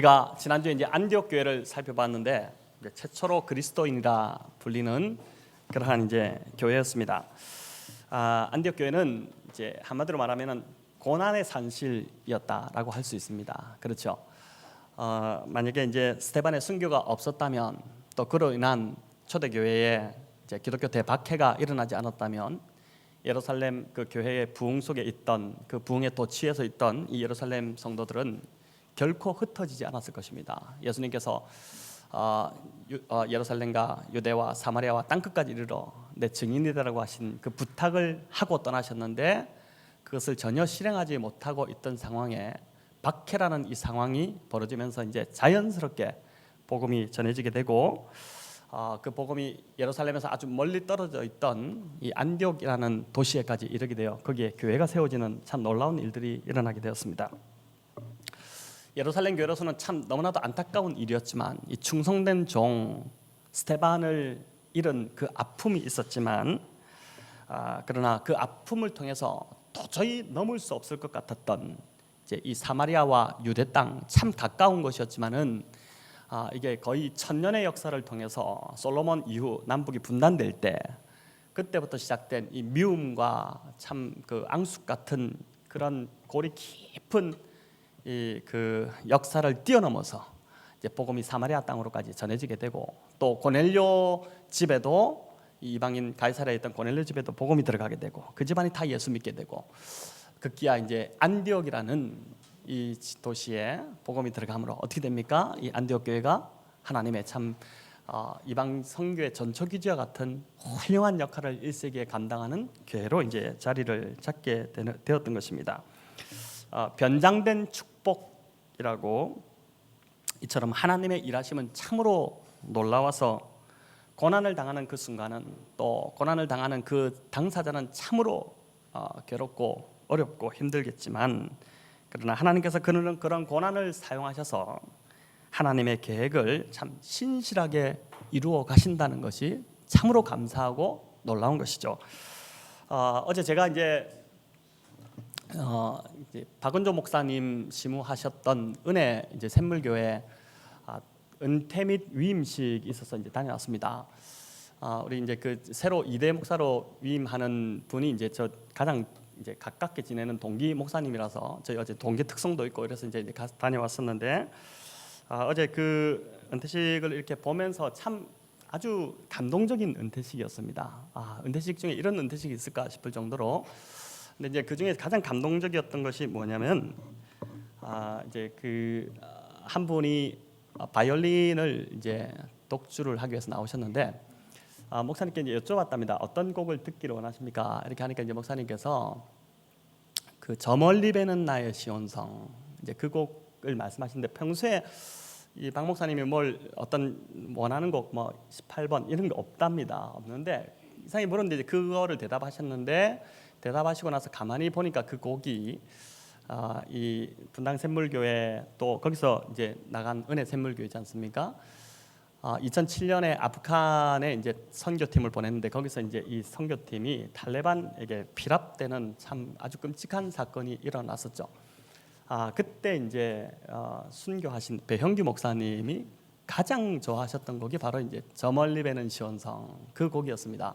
우리가 지난주에 이제 안디옥 교회를 살펴봤는데 이제 최초로 그리스도인이라 불리는 그러한 이제 교회였습니다. 안디옥 교회는 이제 한마디로 말하면은 고난의 산실이었다라고 할 수 있습니다. 그렇죠. 만약에 이제 스데반의 순교가 없었다면, 또 그로 인한 초대교회에 이제 기독교 대박해가 일어나지 않았다면, 예루살렘 그 교회의 부흥 속에 있던, 그 부흥의 도취에서 있던 이 예루살렘 성도들은 결코 흩어지지 않았을 것입니다. 예수님께서 예루살렘과 유대와 사마리아와 땅끝까지 이르러 내 증인이라고 하신 그 부탁을 하고 떠나셨는데, 그것을 전혀 실행하지 못하고 있던 상황에 박해라는 이 상황이 벌어지면서 이제 자연스럽게 복음이 전해지게 되고, 그 복음이 예루살렘에서 아주 멀리 떨어져 있던 이 안디옥이라는 도시에까지 이르게 되어 거기에 교회가 세워지는 참 놀라운 일들이 일어나게 되었습니다. 예루살렘 교회로서는 참 너무나도 안타까운 일이었지만, 이 충성된 종 스데반을 잃은 그 아픔이 있었지만, 그러나 그 아픔을 통해서 도저히 넘을 수 없을 것 같았던 이제 이 사마리아와 유대 땅, 참 가까운 것이었지만은 이게 거의 1000년의 역사를 통해서 솔로몬 이후 남북이 분단될 때, 그때부터 시작된 이 미움과 참 그 앙숙 같은 그런 골이 깊은 이 그 역사를 뛰어넘어서 이제 복음이 사마리아 땅으로까지 전해지게 되고, 또 고넬료 집에도, 이방인 가이사랴에 있던 고넬료 집에도 복음이 들어가게 되고, 그 집안이 다 예수 믿게 되고, 급기야 이제 안디옥이라는 이 도시에 복음이 들어가므로 어떻게 됩니까? 이 안디옥 교회가 하나님의 참 이방 선교의 전초기지와 같은 훌륭한 역할을 1세기에 감당하는 교회로 이제 자리를 잡게 되었던 것입니다. 변장된 축복이라고, 이처럼 하나님의 일하심은 참으로 놀라워서 고난을 당하는 그 순간은, 또 고난을 당하는 그 당사자는 참으로 괴롭고 어렵고 힘들겠지만, 그러나 하나님께서 그런 고난을 사용하셔서 하나님의 계획을 참 신실하게 이루어 가신다는 것이 참으로 감사하고 놀라운 것이죠. 어제 제가 이제 박은조 목사님 시무하셨던 은혜 이제 샘물교회 은퇴 및 위임식 있어서 이제 다녀왔습니다. 우리 이제 그 새로 2대 목사로 위임하는 분이 이제 저 가장 이제 가깝게 지내는 동기 목사님이라서 저희 어제 동기 특성도 있고 이래서 이제 가서 다녀왔었는데, 어제 그 은퇴식을 이렇게 보면서 참 아주 감동적인 은퇴식이었습니다. 은퇴식 중에 이런 은퇴식이 있을까 싶을 정도로. 근데 이제 그 중에 가장 감동적이었던 것이 뭐냐면, 이제 그 한 분이 바이올린을 이제 독주를 하기 위해서 나오셨는데, 목사님께 이제 여쭤봤답니다. 어떤 곡을 듣기를 원하십니까? 이렇게 하니까 이제 목사님께서 그 저 멀리 배는 나의 시온성, 이제 그 곡을 말씀하시는데, 평소에 이 박 목사님이 뭘 어떤 원하는 곡 뭐 18번 이런 거 없답니다. 없는데 이상히 물었는데 이제 그거를 대답하셨는데, 대답하시고 나서 가만히 보니까 그 곡이 이 분당 샘물교회, 또 거기서 이제 나간 은혜 샘물교회지 않습니까? 2007년에 아프간에 이제 선교팀을 보냈는데, 거기서 이제 이 선교팀이 탈레반에게 피랍되는 참 아주 끔찍한 사건이 일어났었죠. 그때 이제 순교하신 배형규 목사님이 가장 좋아하셨던 곡이 바로 이제 저 멀리 배는 시온성, 그 곡이었습니다.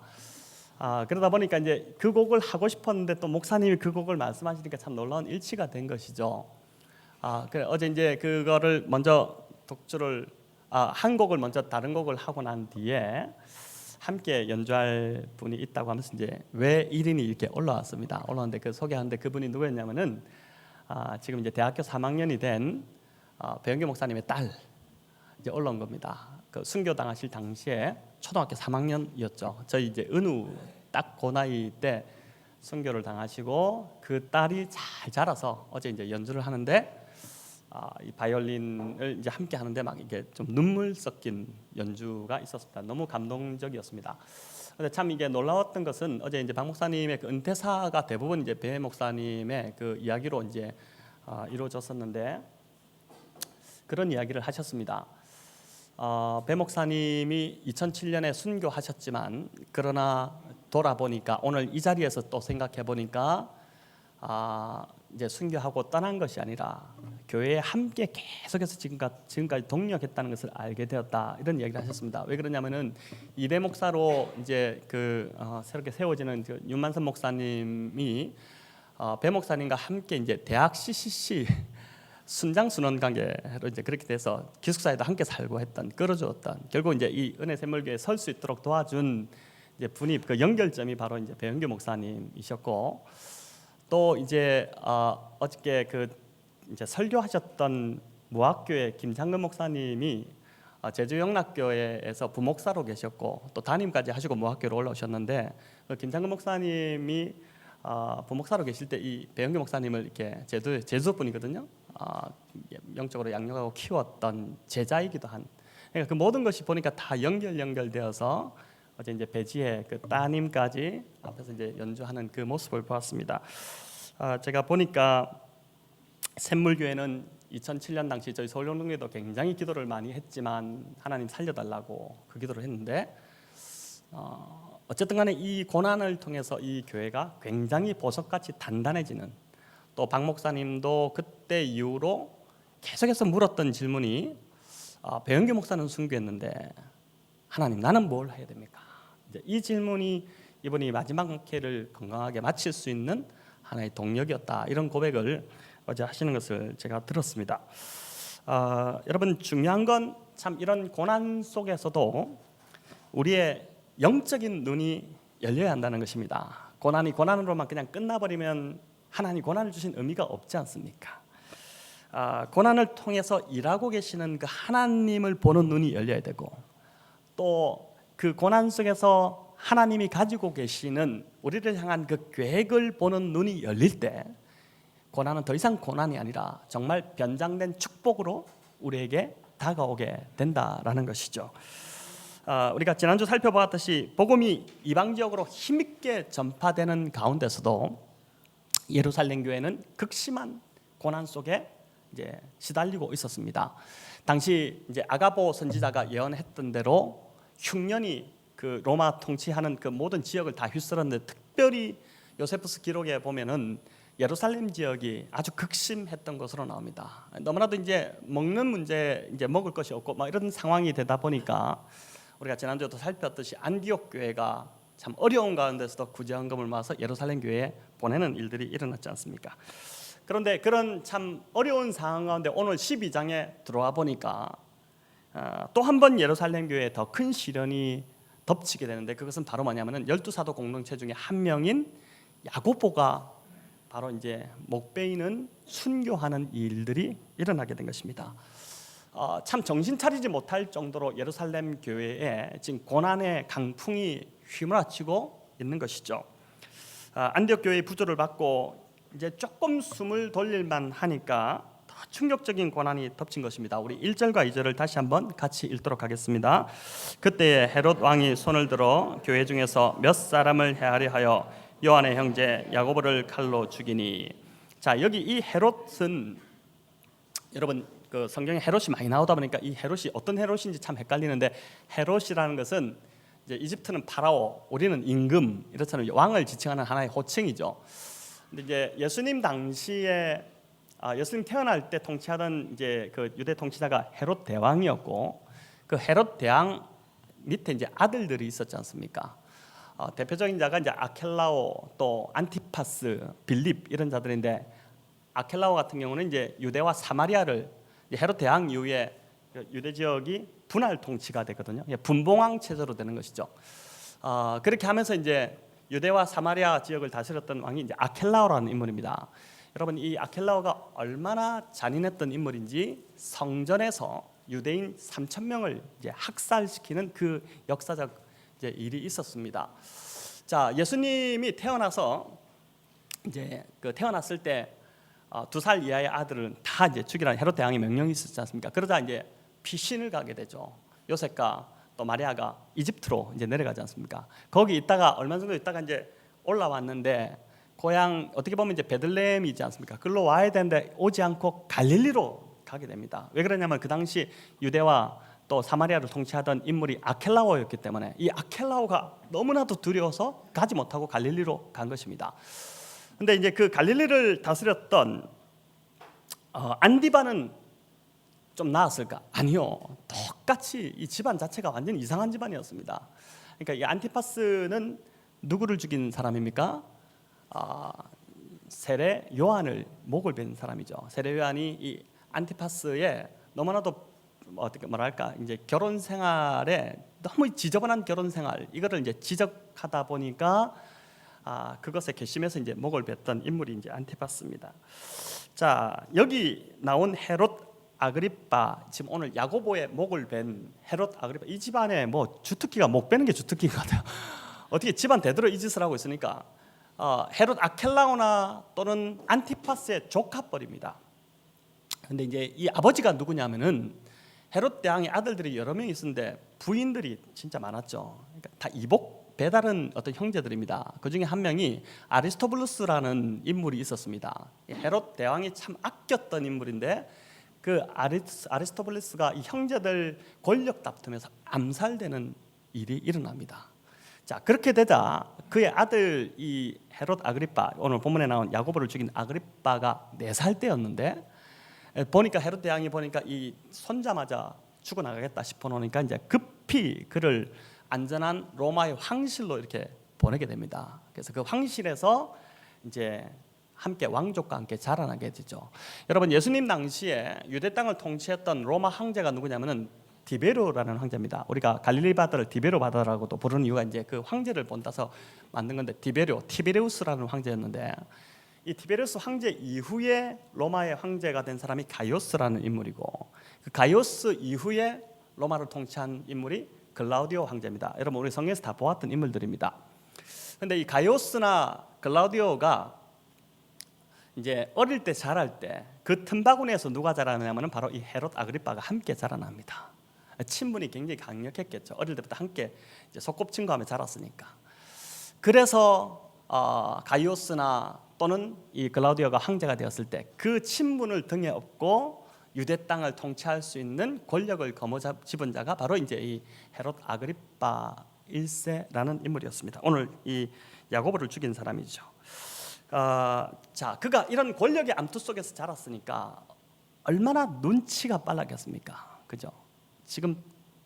그러다 보니까 이제 그 곡을 하고 싶었는데 또 목사님이 그 곡을 말씀하시니까 참 놀라운 일치가 된 것이죠. 그래 어제 이제 그거를 먼저 독주를 한 곡을 먼저 다른 곡을 하고 난 뒤에 함께 연주할 분이 있다고 하면서 이제 왜 1인이 이렇게 올라왔습니다. 올라왔는데 그 소개하는데 그분이 누구였냐면은 지금 이제 대학교 3학년이 된 배영규 목사님의 딸 이제 올라온 겁니다. 그 순교 당하실 당시에 초등학교 3학년이었죠. 저희 이제 은우 딱 그 나이 때 순교를 당하시고, 그 딸이 잘 자라서 어제 이제 연주를 하는데, 이 바이올린을 이제 함께 하는데 막 이게 좀 눈물 섞인 연주가 있었습니다. 너무 감동적이었습니다. 근데 참 이게 놀라웠던 것은, 어제 이제 박 목사님의 그 은퇴사가 대부분 이제 배 목사님의 그 이야기로 이제 이루어졌었는데, 그런 이야기를 하셨습니다. 배 목사님이 2007년에 순교하셨지만, 그러나 돌아보니까 오늘 이 자리에서 또 생각해 보니까 이제 순교하고 떠난 것이 아니라 교회에 함께 계속해서 지금까지 동력했다는 것을 알게 되었다, 이런 이야기를 하셨습니다. 왜 그러냐면은 이대 목사로 이제 새롭게 세워지는 윤만선 목사님이 배 목사님과 함께 이제 대학 CCC 순장 순원 관계로 이제 그렇게 돼서 기숙사에도 함께 살고 했던, 끌어주었던, 결국 이제 이 은혜 샘물교회에 설 수 있도록 도와준 이제 분이, 그 연결점이 바로 이제 배영규 목사님이셨고, 또 이제 어저께 이제 설교하셨던 무학교회 김창근 목사님이 제주 영락교회에서 부목사로 계셨고 또 담임까지 하시고 무학교로 올라오셨는데, 김창근 목사님이 부목사로 계실 때 이 배영규 목사님을 이렇게 제주 분이거든요. 영적으로 양육하고 키웠던 제자이기도 한. 그러니까 그 모든 것이 보니까 다 연결되어서 어제 이제 배지의 그 따님까지 앞에서 이제 연주하는 그 모습을 보았습니다. 제가 보니까 샘물교회는 2007년 당시 저희 서울영동교회도 굉장히 기도를 많이 했지만 하나님 살려달라고 그 기도를 했는데, 어쨌든 간에 이 고난을 통해서 이 교회가 굉장히 보석같이 단단해지는, 또 박 목사님도 그때 이후로 계속해서 물었던 질문이 배영규 목사는 순교했는데 하나님 나는 뭘 해야 됩니까? 이제 이 질문이 이분이 마지막 목회를 건강하게 마칠 수 있는 하나의 동력이었다, 이런 고백을 어제 하시는 것을 제가 들었습니다. 여러분, 중요한 건 참 이런 고난 속에서도 우리의 영적인 눈이 열려야 한다는 것입니다. 고난이 고난으로만 그냥 끝나버리면 하나님 고난을 주신 의미가 없지 않습니까? 고난을 통해서 일하고 계시는 그 하나님을 보는 눈이 열려야 되고, 또 그 고난 속에서 하나님이 가지고 계시는 우리를 향한 그 계획을 보는 눈이 열릴 때 고난은 더 이상 고난이 아니라 정말 변장된 축복으로 우리에게 다가오게 된다라는 것이죠. 우리가 지난주 살펴보았듯이 복음이 이방 지역으로 힘있게 전파되는 가운데서도 예루살렘 교회는 극심한 고난 속에 이제 시달리고 있었습니다. 당시 이제 아가보 선지자가 예언했던 대로 흉년이 그 로마 통치하는 그 모든 지역을 다 휩쓸었는데, 특별히 요세푸스 기록에 보면은 예루살렘 지역이 아주 극심했던 것으로 나옵니다. 너무나도 이제 먹는 문제, 이제 먹을 것이 없고 막 이런 상황이 되다 보니까 우리가 지난주에도 살폈듯이 안디옥 교회가 참 어려운 가운데서도 구제헌금을 모아서 예루살렘 교회에 보내는 일들이 일어났지 않습니까? 그런데 그런 참 어려운 상황 가운데 오늘 12장에 들어와 보니까 또 한 번 예루살렘 교회에 더 큰 시련이 덮치게 되는데, 그것은 바로 뭐냐면은 12사도 공동체 중에 한 명인 야고보가 바로 이제 목베이는 순교하는 일들이 일어나게 된 것입니다. 참 정신 차리지 못할 정도로 예루살렘 교회에 지금 고난의 강풍이 휘몰아치고 있는 것이죠. 안디옥 교회의 부조를 받고 이제 조금 숨을 돌릴만 하니까 더 충격적인 고난이 덮친 것입니다. 우리 1절과 2절을 다시 한번 같이 읽도록 하겠습니다. 그때에 헤롯 왕이 손을 들어 교회 중에서 몇 사람을 해하려 하여 요한의 형제 야고보를 칼로 죽이니. 자, 여기 이 헤롯은 여러분 그 성경에 헤롯이 많이 나오다 보니까 이 헤롯이 어떤 헤롯인지 참 헷갈리는데, 헤롯이라는 것은 이제 이집트는 파라오, 우리는 임금, 이렇잖아요. 왕을 지칭하는 하나의 호칭이죠. 근데 이제 예수님 당시에 예수님 태어날 때 통치하던 이제 그 유대 통치자가 헤롯 대왕이었고, 그 헤롯 대왕 밑에 이제 아들들이 있었지 않습니까? 대표적인 자가 이제 아켈라오, 또 안티파스, 빌립 이런 자들인데, 아켈라오 같은 경우는 이제 유대와 사마리아를 헤롯 대왕 이후에 유대 지역이 분할 통치가 되거든요. 분봉왕 체제로 되는 것이죠. 그렇게 하면서 이제 유대와 사마리아 지역을 다스렸던 왕이 이제 아켈라오라는 인물입니다. 여러분, 이 아켈라오가 얼마나 잔인했던 인물인지 성전에서 유대인 3,000명을 이제 학살시키는 그 역사적 이제 일이 있었습니다. 자, 예수님이 태어나서 이제 그 태어났을 때 2살 이하의 아들은 다 이제 죽이라는 헤롯 대왕의 명령이 있었지 않습니까? 그러자 이제 피신을 가게 되죠. 요셉과 또 마리아가 이집트로 이제 내려가지 않습니까? 거기 있다가 얼마 정도 있다가 이제 올라왔는데, 고향 어떻게 보면 이제 베들레헴이지 않습니까? 그걸로 와야 되는데 오지 않고 갈릴리로 가게 됩니다. 왜 그러냐면 그 당시 유대와 또 사마리아를 통치하던 인물이 아켈라오였기 때문에 이 아켈라오가 너무나도 두려워서 가지 못하고 갈릴리로 간 것입니다. 근데 이제 그 갈릴리를 다스렸던 안디바는 좀 나았을까? 아니요. 똑같이 이 집안 자체가 완전 이상한 집안이었습니다. 그러니까 이 안티파스는 누구를 죽인 사람입니까? 세례 요한을 목을 벤 사람이죠. 세례 요한이 이 안티파스의 너무나도 어떻게 말할까, 이제 결혼 생활에 너무 지저분한 결혼 생활, 이거를 이제 지적하다 보니까 그것에 괘씸해서 이제 목을 뱉던 인물이 이제 안티파스입니다. 자, 여기 나온 헤롯 아그리빠, 지금 오늘 야고보의 목을 벤 헤롯 아그리빠, 이 집안에 뭐 주특기가 목 베는 게 주특기인 것 같아요. 어떻게 집안 대대로 이 짓을 하고 있으니까 헤롯 아켈라오나 또는 안티파스의 조카뻘입니다. 근데 이제 이 아버지가 누구냐면은 헤롯 대왕의 아들들이 여러 명 있었는데 부인들이 진짜 많았죠. 그러니까 다 이복 배다른 어떤 형제들입니다. 그 중에 한 명이 아리스토블루스라는 인물이 있었습니다. 헤롯 대왕이 참 아꼈던 인물인데 그 아리스토블루스가 이 형제들 권력 다툼에서 암살되는 일이 일어납니다. 자, 그렇게 되자 그의 아들 이 헤롯 아그리빠, 오늘 본문에 나온 야고보를 죽인 아그리빠가 4살 때였는데 보니까 헤롯 대왕이 보니까 이 손자마자 죽어나가겠다 싶어 놓으니까 이제 급히 그를 안전한 로마의 황실로 이렇게 보내게 됩니다. 그래서 그 황실에서 이제 함께 왕족과 함께 자라나게 되죠. 여러분, 예수님 당시에 유대 땅을 통치했던 로마 황제가 누구냐면은 디베로라는 황제입니다. 우리가 갈릴리 바다를 디베로 바다라고도 부르는 이유가 이제 그 황제를 본따서 만든 건데, 티베레우스라는 황제였는데 이 티베레우스 황제 이후에 로마의 황제가 된 사람이 가이오스라는 인물이고, 그 가이오스 이후에 로마를 통치한 인물이 글라우디오 황제입니다. 여러분, 우리 성경에서 다 보았던 인물들입니다. 그런데 이 가이오스나 글라우디오가 이제 어릴 때 자랄 때 그 틈바구니에서 누가 자라느냐면 바로 이 헤롯 아그리빠가 함께 자라납니다. 친분이 굉장히 강력했겠죠. 어릴 때부터 함께 이제 소꿉친구하며 자랐으니까. 그래서 가이오스나 또는 이 글라우디오가 황제가 되었을 때 그 친분을 등에 업고 유대 땅을 통치할 수 있는 권력을 거머쥐은 자가 바로 이제 이 헤롯 아그리빠 1세라는 인물이었습니다. 오늘 이 야고보를 죽인 사람이죠. 자, 그가 이런 권력의 암투 속에서 자랐으니까 얼마나 눈치가 빨랐겠습니까? 그죠? 지금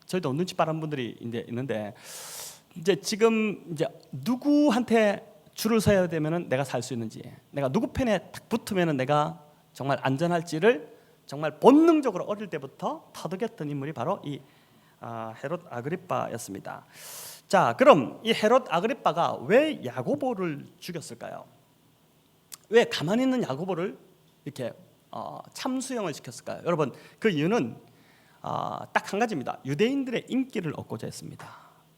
저희도 눈치 빠른 분들이 이제 있는데, 이제 지금 이제 누구한테 줄을 서야 되면은 내가 살 수 있는지, 내가 누구 편에 딱 붙으면은 내가 정말 안전할지를 정말 본능적으로 어릴 때부터 터득했던 인물이 바로 이 헤롯 아그리빠였습니다. 자, 그럼 이 헤롯 아그리빠가 왜 야고보를 죽였을까요? 왜 가만히 있는 야고보를 이렇게 참수형을 시켰을까요? 여러분, 그 이유는 딱 한 가지입니다. 유대인들의 인기를 얻고자 했습니다.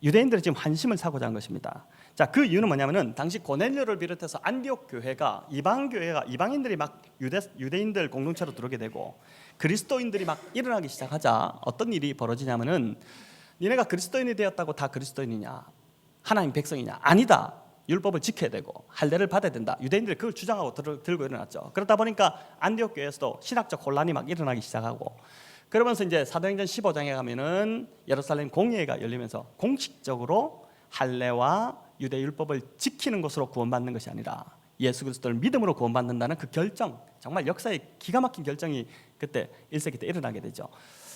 유대인들이 지금 환심을 사고자 한 것입니다. 자, 그 이유는 뭐냐면은 당시 고넬료를 비롯해서 안디옥 교회가 이방인들이 막 유대인들 공동체로 들어오게 되고 그리스도인들이 막 일어나기 시작하자 어떤 일이 벌어지냐면은, 니네가 그리스도인이 되었다고 다 그리스도인이냐, 하나님 백성이냐? 아니다. 율법을 지켜야 되고 할례를 받아야 된다. 유대인들이 그걸 주장하고 들고 일어났죠. 그러다 보니까 안디옥 교회에서도 신학적 혼란이 막 일어나기 시작하고, 그러면서 이제 사도행전 15장에 가면은 예루살렘 공회가 열리면서 공식적으로 할례와 유대 율법을 지키는 것으로 구원받는 것이 아니라 예수 그리스도를 믿음으로 구원받는다는 그 결정, 정말 역사의 기가 막힌 결정이 그때 1세기 때 일어나게 되죠.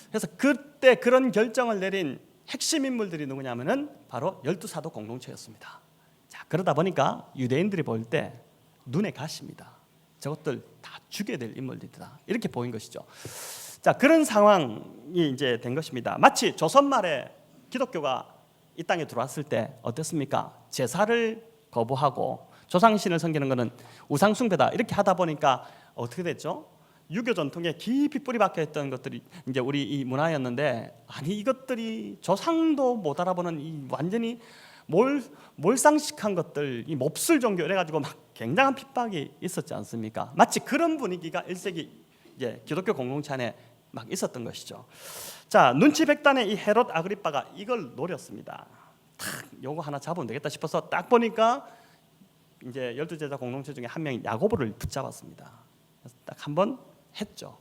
그래서 그때 그런 결정을 내린 핵심 인물들이 누구냐면은 바로 12사도 공동체였습니다. 자, 그러다 보니까 유대인들이 볼 때 눈에 가십니다. 저것들 다 죽여야 될 인물들이다, 이렇게 보인 것이죠. 자, 그런 상황이 이제 된 것입니다. 마치 조선 말에 기독교가 이 땅에 들어왔을 때 어땠습니까? 제사를 거부하고 조상신을 섬기는 것은 우상숭배다, 이렇게 하다 보니까 어떻게 됐죠? 유교 전통에 깊이 뿌리 박혀 있던 것들이 이제 우리 이 문화였는데, 아니 이것들이 조상도 못 알아보는 이 완전히 몰상식한 것들, 이 몹쓸 종교, 이래가지고 막 굉장한 핍박이 있었지 않습니까? 마치 그런 분위기가 1세기 이제 기독교 공동체 안에 막 있었던 것이죠. 자, 눈치 백단의 이 헤롯 아그리빠가 이걸 노렸습니다. 탁 요거 하나 잡으면 되겠다 싶어서 딱 보니까 이제 12제자 공동체 중에 한 명이 야고보를 붙잡았습니다. 그래서 딱 한번 했죠.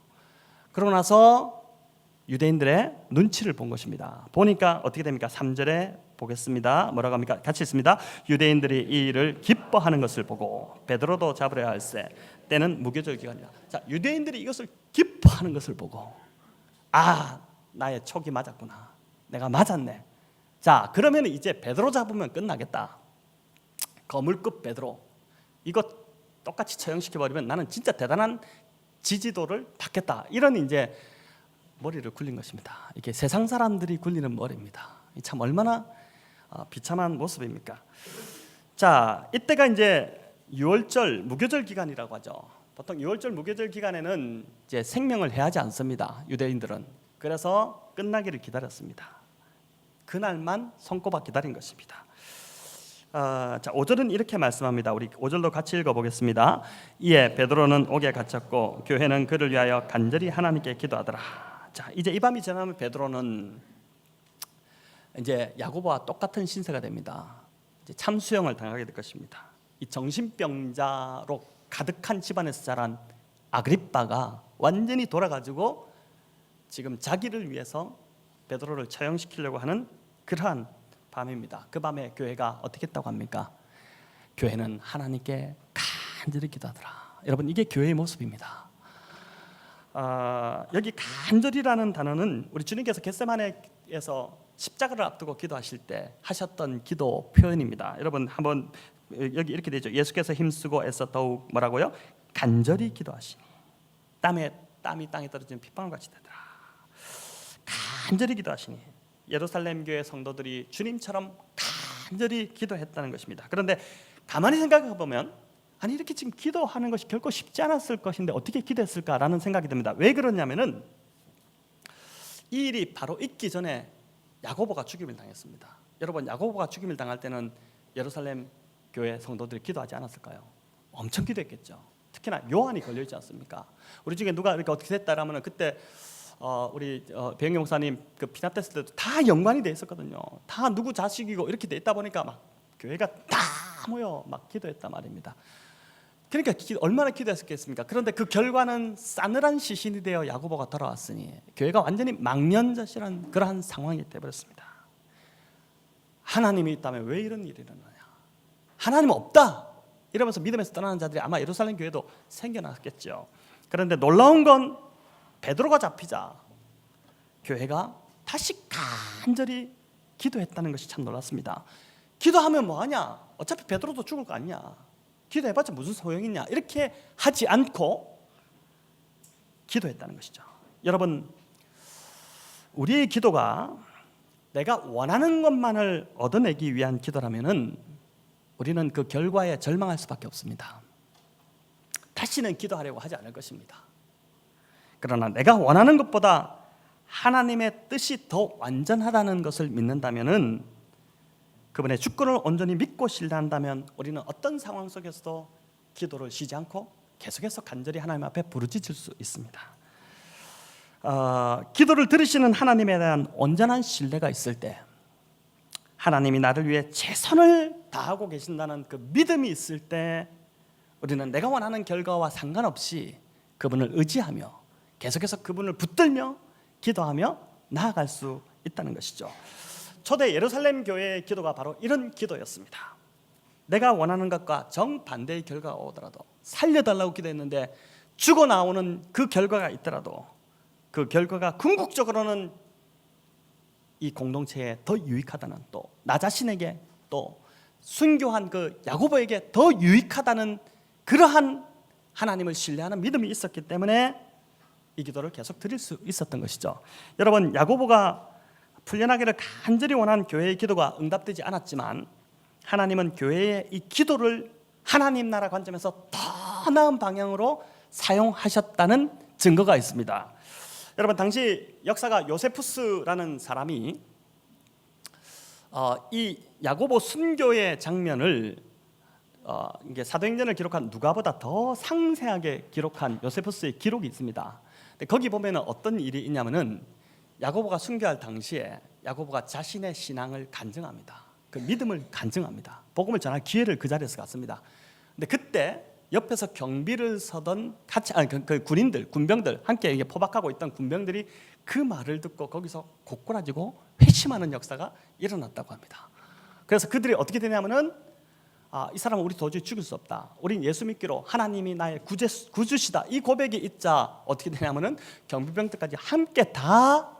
그러고 나서 유대인들의 눈치를 본 것입니다. 보니까 어떻게 됩니까? 3절에 보겠습니다. 뭐라고 합니까? 같이 있습니다. 유대인들이 이 일을 기뻐하는 것을 보고 베드로도 잡으려 할세 때는 무교절 기간이라. 자, 유대인들이 이것을 기뻐하는 것을 보고 나의 촉이 맞았구나. 내가 맞았네. 자, 그러면 이제 베드로 잡으면 끝나겠다. 거물급 베드로. 이거 똑같이 처형시켜버리면 나는 진짜 대단한 지지도를 받겠다. 이런 이제 머리를 굴린 것입니다. 이게 세상 사람들이 굴리는 머리입니다. 참 얼마나 비참한 모습입니까? 자, 이때가 이제 유월절 무교절 기간이라고 하죠. 보통 유월절 무교절 기간에는 이제 생명을 해하지 않습니다. 유대인들은. 그래서 끝나기를 기다렸습니다. 그날만 손꼽아 기다린 것입니다. 자, 5절은 이렇게 말씀합니다. 우리 5절도 같이 읽어보겠습니다. 이에 베드로는 옥에 갇혔고 교회는 그를 위하여 간절히 하나님께 기도하더라. 자, 이제 이 밤이 지나면 베드로는 이제 야고보와 똑같은 신세가 됩니다. 이제 참수형을 당하게 될 것입니다. 이 정신병자로 가득한 집안에서 자란 아그리빠가 완전히 돌아가지고 지금 자기를 위해서 베드로를 처형시키려고 하는 그러한 밤입니다. 그 밤에 교회가 어떻게 했다고 합니까? 교회는 하나님께 간절히 기도하더라. 여러분, 이게 교회의 모습입니다. 여기 간절히라는 단어는 우리 주님께서 겟세마네에서 십자가를 앞두고 기도하실 때 하셨던 기도 표현입니다. 여러분 한번 여기 이렇게 되죠. 예수께서 힘쓰고 애써 더욱 뭐라고요? 간절히 기도하시니 땀이 땅에 떨어지는 핏방울 같이 되더라. 간절히 기도하시니 예루살렘 교회 성도들이 주님처럼 간절히 기도했다는 것입니다. 그런데 가만히 생각해 보면 이렇게 지금 기도하는 것이 결코 쉽지 않았을 것인데 어떻게 기도했을까라는 생각이 듭니다. 왜 그러냐면은 이 일이 바로 있기 전에 야고보가 죽임을 당했습니다. 여러분, 야고보가 죽임을 당할 때는 예루살렘 교회 성도들이 기도하지 않았을까요? 엄청 기도했겠죠. 특히나 요한이 걸려 있지 않습니까? 우리 중에 누가 이렇게 어떻게 됐다라면 그때 우리 배영경 목사님 그 피납됐을 때도 다 연관이 돼 있었거든요. 다 누구 자식이고 이렇게 돼 있다 보니까 막 교회가 다 모여 막 기도했단 말입니다. 그러니까 얼마나 기도했겠습니까? 그런데 그 결과는 싸늘한 시신이 되어 야고보가 돌아왔으니 교회가 완전히 망연자실한 그러한 상황이 되어버렸습니다. 하나님이 있다면 왜 이런 일이 일어나냐? 하나님 없다 이러면서 믿음에서 떠나는 자들이 아마 예루살렘 교회도 생겨났겠죠. 그런데 놀라운 건 베드로가 잡히자 교회가 다시 간절히 기도했다는 것이 참 놀랐습니다. 기도하면 뭐하냐? 어차피 베드로도 죽을 거 아니냐? 기도해봤자 무슨 소용이냐? 이렇게 하지 않고 기도했다는 것이죠. 여러분, 우리의 기도가 내가 원하는 것만을 얻어내기 위한 기도라면은 우리는 그 결과에 절망할 수밖에 없습니다. 다시는 기도하려고 하지 않을 것입니다. 그러나 내가 원하는 것보다 하나님의 뜻이 더 완전하다는 것을 믿는다면은, 그분의 주권을 온전히 믿고 신뢰한다면 우리는 어떤 상황 속에서도 기도를 쉬지 않고 계속해서 간절히 하나님 앞에 부르짖을 수 있습니다. 기도를 들으시는 하나님에 대한 온전한 신뢰가 있을 때, 하나님이 나를 위해 최선을 다하고 계신다는 그 믿음이 있을 때, 우리는 내가 원하는 결과와 상관없이 그분을 의지하며 계속해서 그분을 붙들며 기도하며 나아갈 수 있다는 것이죠. 초대 예루살렘 교회의 기도가 바로 이런 기도였습니다. 내가 원하는 것과 정반대의 결과가 오더라도, 살려달라고 기도했는데 죽어 나오는 그 결과가 있더라도 그 결과가 궁극적으로는 이 공동체에 더 유익하다는, 또 나 자신에게 또 순교한 그 야고보에게 더 유익하다는 그러한 하나님을 신뢰하는 믿음이 있었기 때문에 이 기도를 계속 드릴 수 있었던 것이죠. 여러분, 야고보가 풀려나기를 간절히 원한 교회의 기도가 응답되지 않았지만 하나님은 교회의 이 기도를 하나님 나라 관점에서 더 나은 방향으로 사용하셨다는 증거가 있습니다. 여러분, 당시 역사가 요세푸스라는 사람이 이 야고보 순교의 장면을 이게 사도행전을 기록한 누가보다 더 상세하게 기록한 요세푸스의 기록이 있습니다. 근데 거기 보면 어떤 일이 있냐면은, 야고보가 순교할 당시에 야고보가 자신의 신앙을 간증합니다. 그 믿음을 간증합니다. 복음을 전할 기회를 그 자리에서 갖습니다. 근데 그때 옆에서 경비를 서던 그 군인들, 군병들, 함께 이게 포박하고 있던 군병들이 그 말을 듣고 거기서 고꾸라지고 회심하는 역사가 일어났다고 합니다. 그래서 그들이 어떻게 되냐면은 이 사람은 우리 도저히 죽일 수 없다. 우린 예수 믿기로 하나님이 나의 구주시다. 이 고백이 있자 어떻게 되냐면은 경비병들까지 함께 다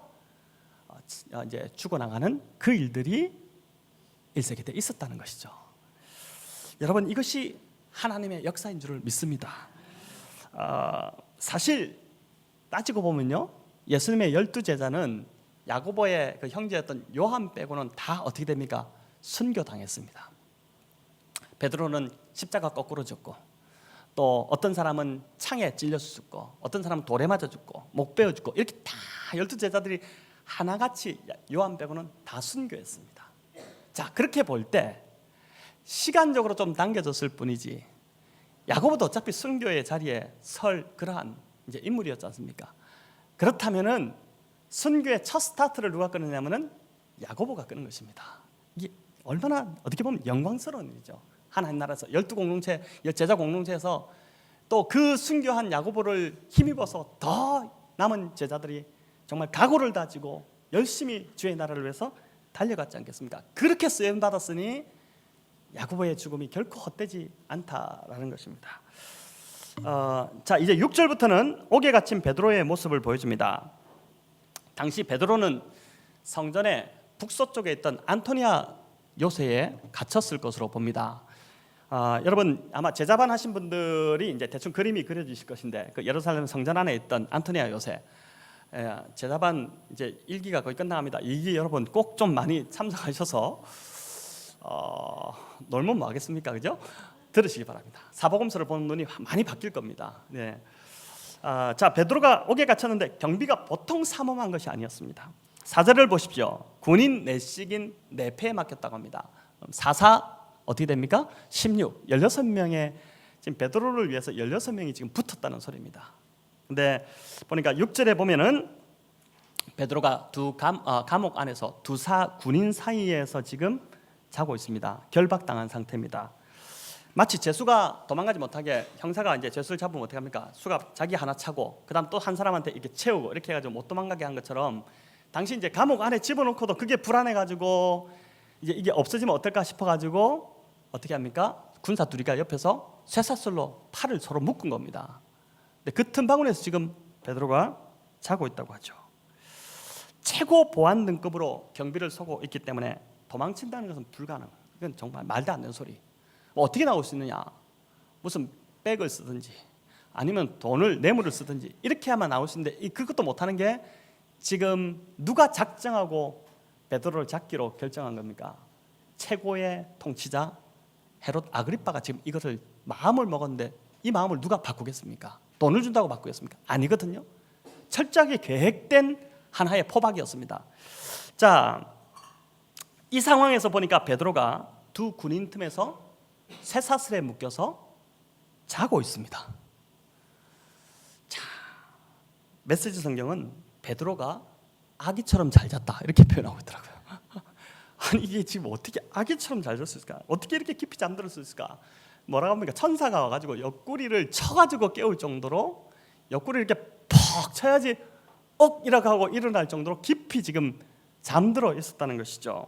이제 죽어나가는 그 일들이 1세기 때 있었다는 것이죠. 여러분, 이것이 하나님의 역사인 줄을 믿습니다. 사실 따지고 보면요, 예수님의 12제자는 야고보의 그 형제였던 요한 빼고는 다 어떻게 됩니까? 순교당했습니다. 베드로는 십자가 거꾸로 죽고, 또 어떤 사람은 창에 찔려서 죽고, 어떤 사람은 돌에 맞아 죽고, 목 베어 죽고, 이렇게 다 12제자들이 하나같이 요한 빼고는 다 순교했습니다. 자, 그렇게 볼 때 시간적으로 좀 당겨졌을 뿐이지 야고보도 어차피 순교의 자리에 설 그러한 이제 인물이었지 않습니까? 그렇다면은 순교의 첫 스타트를 누가 끊느냐면은 야고보가 끊은 것입니다. 이게 얼마나 어떻게 보면 영광스러운 일이죠. 하나님 나라에서 12공동체, 제자 공동체에서 또 그 순교한 야고보를 힘입어서 더 남은 제자들이 정말 각오를 다지고 열심히 주의 나라를 위해서 달려갔지 않겠습니까? 그렇게 쓰임 받았으니 야고보의 죽음이 결코 헛되지 않다라는 것입니다. 자, 이제 6절부터는 옥에 갇힌 베드로의 모습을 보여줍니다. 당시 베드로는 성전의 북서쪽에 있던 안토니아 요새에 갇혔을 것으로 봅니다. 여러분 아마 제자반 하신 분들이 이제 대충 그림이 그려지실 것인데, 그 예루살렘 성전 안에 있던 안토니아 요새, 제자반 이제 1기가 거의 끝나갑니다. 2기 여러분 꼭 좀 많이 참석하셔서 놀면 뭐 하겠습니까, 그죠? 들으시기 바랍니다. 사복음서를 보는 눈이 많이 바뀔 겁니다. 네. 자, 베드로가 옥에 갇혔는데 경비가 보통 삼엄한 것이 아니었습니다. 4절을 보십시오. 군인 내식인 내패에 맡겼다고 합니다. 4사 어떻게 됩니까? 16, 16명의 지금 베드로를 위해서 16명이 지금 붙었다는 소리입니다. 근데 보니까 6절에 보면은 베드로가 감옥 안에서 두 군인 사이에서 지금 자고 있습니다. 결박당한 상태입니다. 마치 죄수가 도망가지 못하게 형사가 이제 죄수를 잡으면 어떻게 합니까? 수갑 자기 하나 차고 그다음 또 한 사람한테 이렇게 채우고 이렇게 해가지고 못 도망가게 한 것처럼, 당시 이제 감옥 안에 집어넣고도 그게 불안해가지고 이제 이게 없어지면 어떨까 싶어가지고 어떻게 합니까? 군사 둘이가 옆에서 쇠사슬로 팔을 서로 묶은 겁니다. 근데 그 틈바구니에서 지금 베드로가 자고 있다고 하죠. 최고 보안 등급으로 경비를 서고 있기 때문에 도망친다는 것은 불가능. 이건 정말 말도 안 되는 소리. 뭐 어떻게 나올 수 있느냐? 무슨 백을 쓰든지 아니면 돈을 뇌물을 쓰든지 이렇게 하면 나올 수 있는데 그것도 못하는 게 지금 누가 작정하고 베드로를 잡기로 결정한 겁니까? 최고의 통치자 헤롯 아그리빠가 지금 이것을 마음을 먹었는데 이 마음을 누가 바꾸겠습니까? 돈을 준다고 바꾸겠습니까? 아니거든요. 철저하게 계획된 하나의 포박이었습니다. 자, 이 상황에서 보니까 베드로가 두 군인 틈에서 쇠사슬에 묶여서 자고 있습니다. 자, 메시지 성경은 베드로가 아기처럼 잘 잤다 이렇게 표현하고 있더라고요. 아니 이게 지금 어떻게 아기처럼 잘 잘 수 있을까? 어떻게 이렇게 깊이 잠들 수 있을까? 뭐라고 합니까? 천사가 와가지고 옆구리를 쳐가지고 깨울 정도로, 옆구리를 이렇게 퍽 쳐야지 이라고 하고 일어날 정도로 깊이 지금 잠들어 있었다는 것이죠.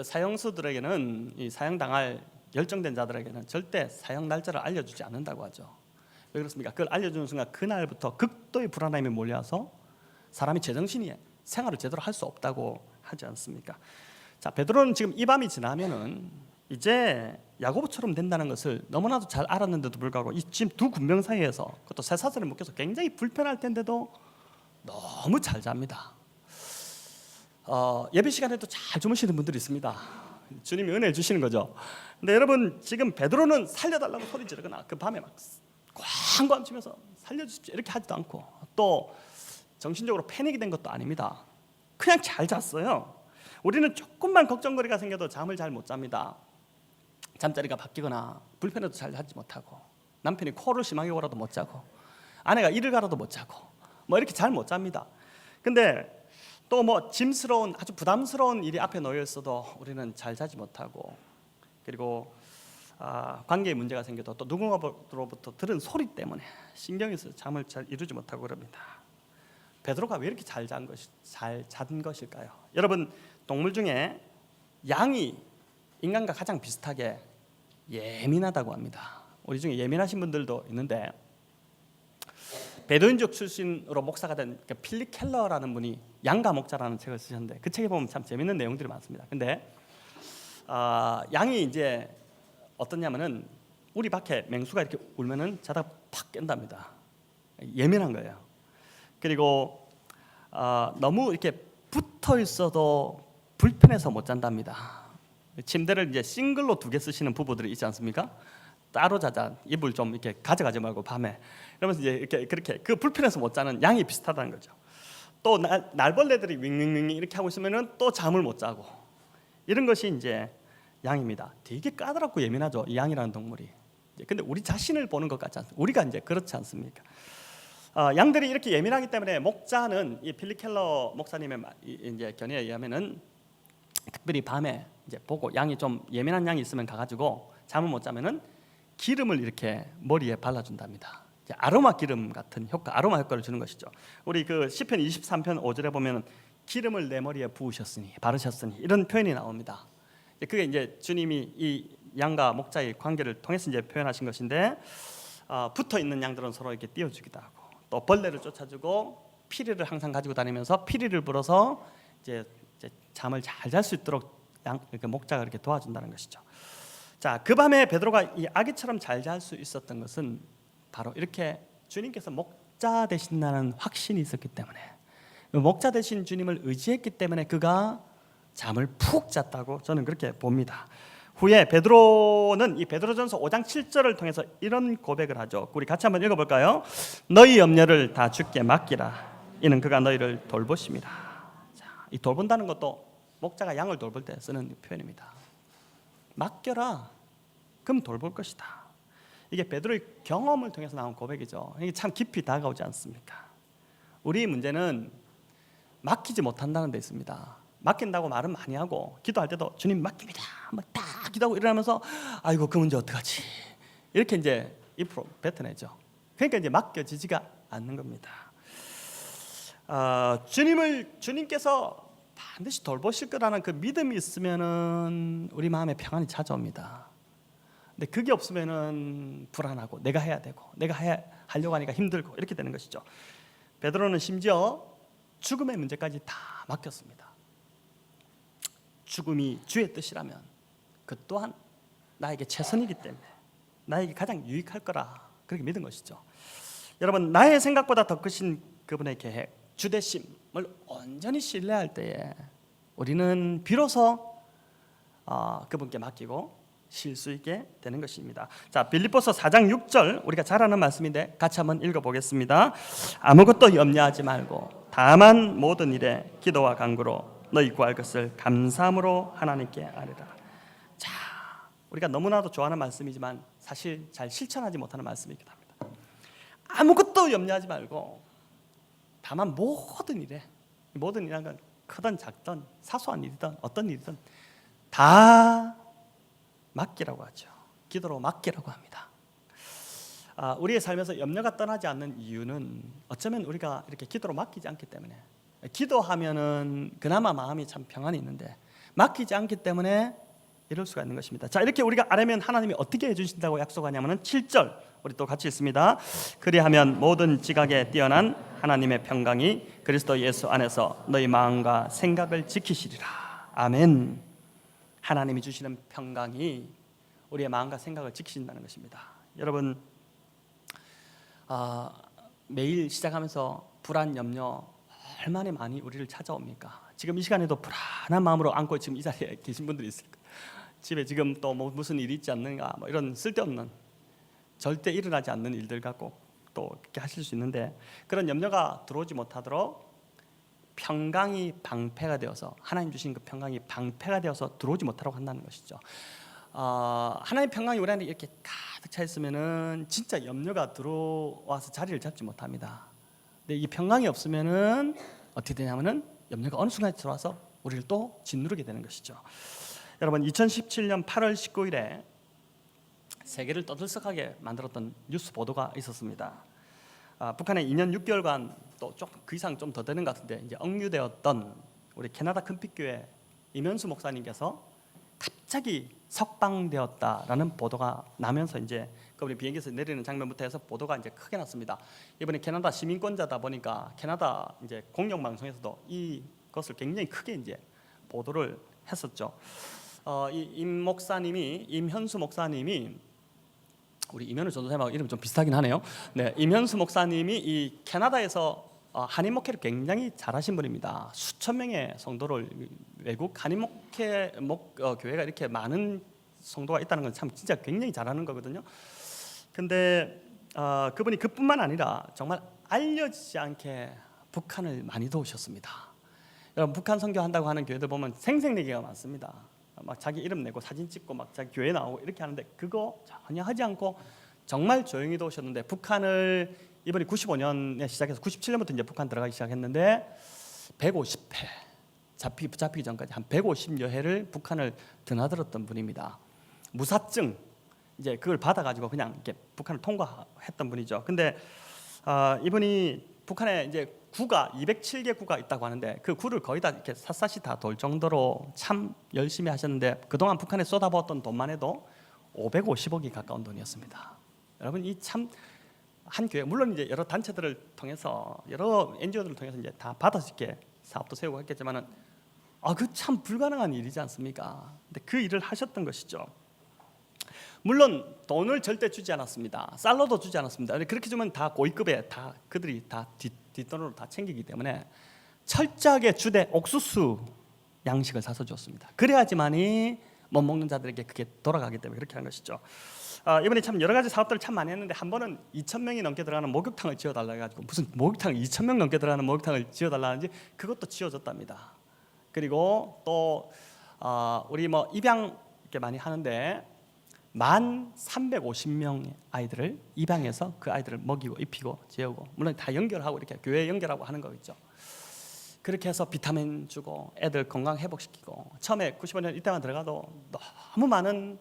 사형수들에게는 이 사형당할 열정된 자들에게는 절대 사형 날짜를 알려주지 않는다고 하죠. 왜 그렇습니까? 그걸 알려주는 순간 그날부터 극도의 불안함이 몰려와서 사람이 제정신이 생활을 제대로 할 수 없다고 하지 않습니까? 자, 베드로는 지금 이 밤이 지나면은 이제 야고보처럼 된다는 것을 너무나도 잘 알았는데도 불구하고 이 지금 두 군병 사이에서, 그것도 쇠사슬에 묶여서 굉장히 불편할 텐데도 너무 잘 잡니다. 예배 시간에도 잘 주무시는 분들이 있습니다. 주님이 은혜를 주시는 거죠. 근데 여러분 지금 베드로는 살려달라고 소리 지르거나 그 밤에 막 꽝꽝 치면서 살려주십시오 이렇게 하지도 않고, 또 정신적으로 패닉이 된 것도 아닙니다. 그냥 잘 잤어요. 우리는 조금만 걱정거리가 생겨도 잠을 잘 못 잡니다. 잠자리가 바뀌거나 불편해도 잘 자지 못하고, 남편이 코를 심하게 골아도 못 자고, 아내가 이를 갈아도 못 자고, 뭐 이렇게 잘 못 잡니다. 근데 또 뭐 짐스러운 아주 부담스러운 일이 앞에 놓여 있어도 우리는 잘 자지 못하고, 그리고 관계에 문제가 생겨도 또 누군가로부터 들은 소리 때문에 신경이 써서 잠을 잘 이루지 못하고 그럽니다. 베드로가 왜 이렇게 잘 잔 것일까요? 여러분, 동물 중에 양이 인간과 가장 비슷하게 예민하다고 합니다. 우리 중에 예민하신 분들도 있는데 베두인족 출신으로 목사가 된 필립 켈러라는 분이 양가 목자라는 책을 쓰셨는데 그 책에 보면 참 재밌는 내용들이 많습니다. 근데 양이 이제 어떻냐면은 우리 밖에 맹수가 이렇게 울면은 자다가 팍 깬답니다. 예민한 거예요. 그리고 너무 이렇게 붙어 있어도 불편해서 못 잔답니다. 침대를 이제 싱글로 2개 쓰시는 부부들이 있지 않습니까? 따로 자자, 이불 좀 이렇게 가져가지 말고 밤에 이러면서 이제 이렇게 그렇게 그 불편해서 못 자는 양이 비슷하다는 거죠. 또 날벌레들이 윙윙윙 이렇게 하고 있으면은 또 잠을 못 자고 이런 것이 이제 양입니다. 되게 까다롭고 예민하죠, 이 양이라는 동물이. 근데 우리 자신을 보는 것 같지 않습니까? 우리가 이제 그렇지 않습니까? 양들이 이렇게 예민하기 때문에 목자는 이 필립 켈러 목사님의 이제 견해에 의하면은 특별히 밤에 이제 보고 양이 좀 예민한 양이 있으면 가가지고 잠을 못 자면은 기름을 이렇게 머리에 발라준답니다. 아로마 기름 같은 효과, 아로마 효과를 주는 것이죠. 우리 그 시편 23편 5절에 보면 기름을 내 머리에 부으셨으니 바르셨으니 이런 표현이 나옵니다. 그게 이제 주님이 이 양과 목자의 관계를 통해서 이제 표현하신 것인데 붙어 있는 양들은 서로 이렇게 띄워주기도 하고 또 벌레를 쫓아주고 피리를 항상 가지고 다니면서 피리를 불어서 이제 잠을 잘 잘 수 있도록 목자가 이렇게 도와준다는 것이죠. 자, 그 밤에 베드로가 이 아기처럼 잘 잘 수 있었던 것은 바로 이렇게 주님께서 목자 되신다는 확신이 있었기 때문에, 목자 되신 주님을 의지했기 때문에 그가 잠을 푹 잤다고 저는 그렇게 봅니다. 후에 베드로는 이 베드로전서 5장 7절을 통해서 이런 고백을 하죠. 우리 같이 한번 읽어볼까요? 너희 염려를 다 주께 맡기라. 이는 그가 너희를 돌보십니다. 자, 이 돌본다는 것도 목자가 양을 돌볼 때 쓰는 표현입니다. 맡겨라. 그럼 돌볼 것이다. 이게 베드로의 경험을 통해서 나온 고백이죠. 이게 참 깊이 다가오지 않습니까? 우리 문제는 맡기지 못한다는 데 있습니다. 맡긴다고 말은 많이 하고 기도할 때도 주님 맡깁니다. 막 딱 기도하고 일어나면서 아이고 그 문제 어떡하지? 이렇게 이제 입으로 뱉어내죠. 그러니까 이제 맡겨지지가 않는 겁니다. 주님께서 반드시 돌보실 거라는 그 믿음이 있으면은 우리 마음에 평안이 찾아옵니다. 근데 그게 없으면은 불안하고 내가 해야 되고 내가 하려고 하니까 힘들고 이렇게 되는 것이죠. 베드로는 심지어 죽음의 문제까지 다 맡겼습니다. 죽음이 주의 뜻이라면 그 또한 나에게 최선이기 때문에 나에게 가장 유익할 거라 그렇게 믿은 것이죠. 여러분, 나의 생각보다 더 크신 그분의 계획, 주대심을 온전히 신뢰할 때에 우리는 비로소 그분께 맡기고 쉴 수 있게 되는 것입니다. 자, 빌립보서 4장 6절 우리가 잘 아는 말씀인데 같이 한번 읽어보겠습니다. 아무것도 염려하지 말고 다만 모든 일에 기도와 간구로 너희 구할 것을 감사함으로 하나님께 아뢰라. 자, 우리가 너무나도 좋아하는 말씀이지만 사실 잘 실천하지 못하는 말씀이기도 합니다. 아무것도 염려하지 말고 다만 모든 일에, 모든 일이란 건 크든 작든 사소한 일이든 어떤 일이든 다 맡기라고 하죠. 기도로 맡기라고 합니다. 우리의 삶에서 염려가 떠나지 않는 이유는 어쩌면 우리가 이렇게 기도로 맡기지 않기 때문에, 기도하면은 그나마 마음이 참 평안이 있는데 맡기지 않기 때문에 이럴 수가 있는 것입니다. 자, 이렇게 우리가 알면 하나님이 어떻게 해주신다고 약속하냐면은 7절 우리 또 같이 읽습니다. 그리하면 모든 지각에 뛰어난 하나님의 평강이 그리스도 예수 안에서 너희 마음과 생각을 지키시리라. 아멘. 하나님이 주시는 평강이 우리의 마음과 생각을 지키신다는 것입니다. 여러분, 매일 시작하면서 불안, 염려 얼마나 많이 우리를 찾아옵니까? 지금 이 시간에도 불안한 마음으로 안고 지금 이 자리에 계신 분들이 있을 거예요. 집에 지금 또 뭐 무슨 일이 있지 않는가, 뭐 이런 쓸데없는 절대 일어나지 않는 일들 갖고 또 그렇게 하실 수 있는데, 그런 염려가 들어오지 못하도록 평강이 방패가 되어서, 하나님 주신 그 평강이 방패가 되어서 들어오지 못하도록 한다는 것이죠. 하나님 평강이 우리 안에 이렇게 가득 차 있으면은 진짜 염려가 들어와서 자리를 잡지 못합니다. 근데 이 평강이 없으면은 어떻게 되냐면은 염려가 어느 순간에 들어와서 우리를 또 짓누르게 되는 것이죠. 여러분, 2017년 8월 19일에 세계를 떠들썩하게 만들었던 뉴스 보도가 있었습니다. 북한에 2년 6개월간 또 좀 그 이상 좀 더 되는 것 같은데 이제 억류되었던 우리 캐나다 큰빛교회 이면수 목사님께서 갑자기 석방되었다라는 보도가 나면서 이제 그분이 비행기에서 내리는 장면부터 해서 보도가 이제 크게 났습니다. 이번에 캐나다 시민권자다 보니까 캐나다 이제 공영 방송에서도 이것을 굉장히 크게 이제 보도를 했었죠. 임현수 목사님이 우리 임현우 전도사님하고 이름이 좀 비슷하긴 하네요. 네, 임현수 목사님이 이 캐나다에서 한인 목회를 굉장히 잘하신 분입니다. 수천 명의 성도를 외국 한인 목회 교회가 이렇게 많은 성도가 있다는 건 참 진짜 굉장히 잘하는 거거든요. 근데 그분이 그뿐만 아니라 정말 알려지지 않게 북한을 많이 도우셨습니다. 여러분 북한 선교한다고 하는 교회들 보면 생색내기가 많습니다. 막 자기 이름 내고 사진 찍고 막 자기 교회 나오고 이렇게 하는데 그거 전혀 하지 않고 정말 조용히 도우셨는데 북한을 이번에 95년에 시작해서 97년부터 이제 북한 들어가기 시작했는데 150회 잡히기 전까지 한 150여 회를 북한을 드나들었던 분입니다. 무사증 이제 그걸 받아가지고 그냥 이렇게 북한을 통과했던 분이죠. 근데 이분이 북한에 이제 구가 207개 구가 있다고 하는데 그 구를 거의 다 이렇게 샅샅이 다 돌 정도로 참 열심히 하셨는데 그동안 북한에 쏟아부었던 돈만 해도 550억이 가까운 돈이었습니다. 여러분 이 참 한 교회 물론 이제 여러 단체들을 통해서 여러 NGO들을 통해서 이제 다 받아서 이렇게 사업도 세우고 했겠지만은 그 참 불가능한 일이지 않습니까? 근데 그 일을 하셨던 것이죠. 물론 돈을 절대 주지 않았습니다. 달러도 주지 않았습니다. 그렇게 주면 다 고위급에 다 그들이 다 뒷돈으로 다 챙기기 때문에 철저하게 주되 옥수수 양식을 사서 줬습니다. 그래야지만이 못 먹는 자들에게 그게 돌아가기 때문에 그렇게 한 것이죠. 이번에 참 여러 가지 사업들을 참 많이 했는데 한 번은 2,000명이 넘게 들어가는 목욕탕을 지어달라 해가지고 무슨 목욕탕 2,000명 넘게 들어가는 목욕탕을 지어달라는지 그것도 지어졌답니다. 그리고 또 우리 뭐 입양 이렇게 많이 하는데 1,350명의 아이들을 입양해서 그 아이들을 먹이고 입히고 재우고 물론 다 연결하고 이렇게 교회 연결하고 하는 거겠죠. 그렇게 해서 비타민 주고 애들 건강 회복시키고 처음에 95년 이때만 들어가도 너무 많은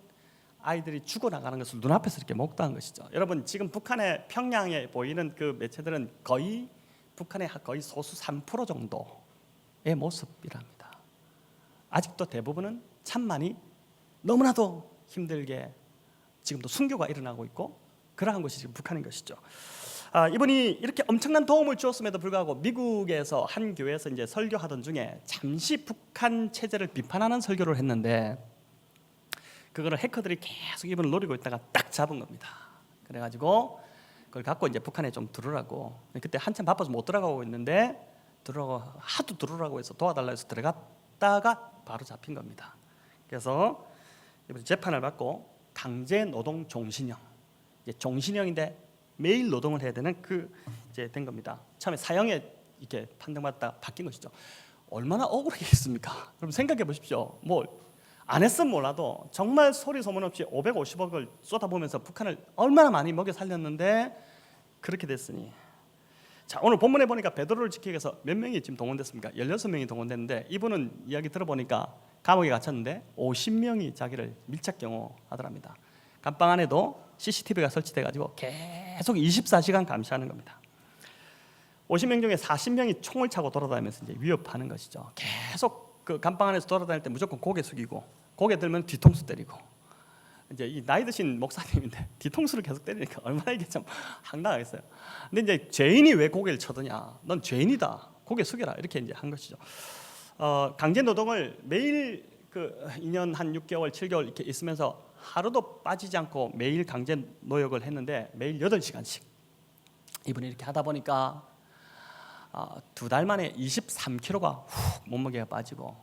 아이들이 죽어나가는 것을 눈앞에서 이렇게 목도한 것이죠. 여러분 지금 북한의 평양에 보이는 그 매체들은 거의 북한의 거의 소수 3% 정도의 모습이랍니다. 아직도 대부분은 참만이 너무나도 힘들게 지금도 순교가 일어나고 있고 그러한 것이 지금 북한인 것이죠. 이분이 이렇게 엄청난 도움을 주었음에도 불구하고 미국에서 한 교회에서 이제 설교하던 중에 잠시 북한 체제를 비판하는 설교를 했는데 그거를 해커들이 계속 이분을 노리고 있다가 딱 잡은 겁니다. 그래가지고 그걸 갖고 이제 북한에 좀 들으라고 그때 한참 바빠서 못 들어가고 있는데 하도 들으라고 해서 도와달라 해서 들어갔다가 바로 잡힌 겁니다. 그래서 이번 재판을 받고 강제 노동 종신형 이제 종신형인데 매일 노동을 해야 되는 그 이제 된 겁니다. 처음에 사형에 이렇게 판정받다 바뀐 것이죠. 얼마나 억울하겠습니까? 여러분 생각해 보십시오. 뭐 안 했으면 몰라도 정말 소리 소문 없이 550억을 쏟아보면서 북한을 얼마나 많이 먹여 살렸는데 그렇게 됐으니 자 오늘 본문에 보니까 베드로를 지키기 위해서 몇 명이 지금 동원됐습니까? 16명이 동원됐는데 이분은 이야기 들어보니까 감옥에 갇혔는데 50명이 자기를 밀착 경호하더랍니다. 감방 안에도 CCTV가 설치돼가지고 계속 24시간 감시하는 겁니다. 50명 중에 40명이 총을 차고 돌아다니면서 이제 위협하는 것이죠. 계속 그 감방 안에서 돌아다닐 때 무조건 고개 숙이고 고개 들면 뒤통수 때리고 이제 이 나이 드신 목사님인데 뒤통수를 계속 때리니까 얼마나 이게 좀 황당하겠어요. 근데 이제 죄인이 왜 고개를 쳐드냐? 넌 죄인이다. 고개 숙여라. 이렇게 이제 한 것이죠. 강제 노동을 매일 그 2년 한 6개월, 7개월 이렇게 있으면서 하루도 빠지지 않고 매일 강제 노역을 했는데 매일 8시간씩 이분이 이렇게 하다 보니까 2달 만에 23kg가 훅 몸무게가 빠지고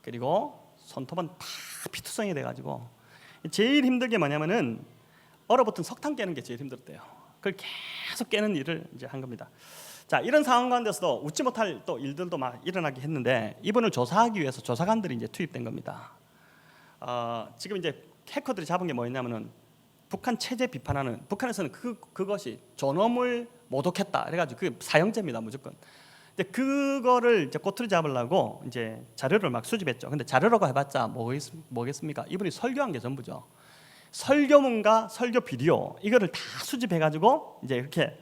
그리고 손톱은 다 피투성이 돼가지고 제일 힘든 게 뭐냐면은 얼어붙은 석탄 깨는 게 제일 힘들었대요. 그걸 계속 깨는 일을 이제 한 겁니다. 자 이런 상황 가운데서도 웃지 못할 또 일들도 막 일어나게 했는데 이분을 조사하기 위해서 조사관들이 이제 투입된 겁니다. 지금 이제 해커들이 잡은 게 뭐였냐면은 북한 체제 비판하는 북한에서는 그것이 존엄을 모독했다. 그래가지고 그 사형제입니다 무조건. 근데 그거를 이제 꼬투리 잡으려고 이제 자료를 막 수집했죠. 근데 자료라고 해봤자 뭐겠습니까? 이분이 설교한 게 전부죠. 설교문과 설교 비디오 이거를 다 수집해가지고 이제 이렇게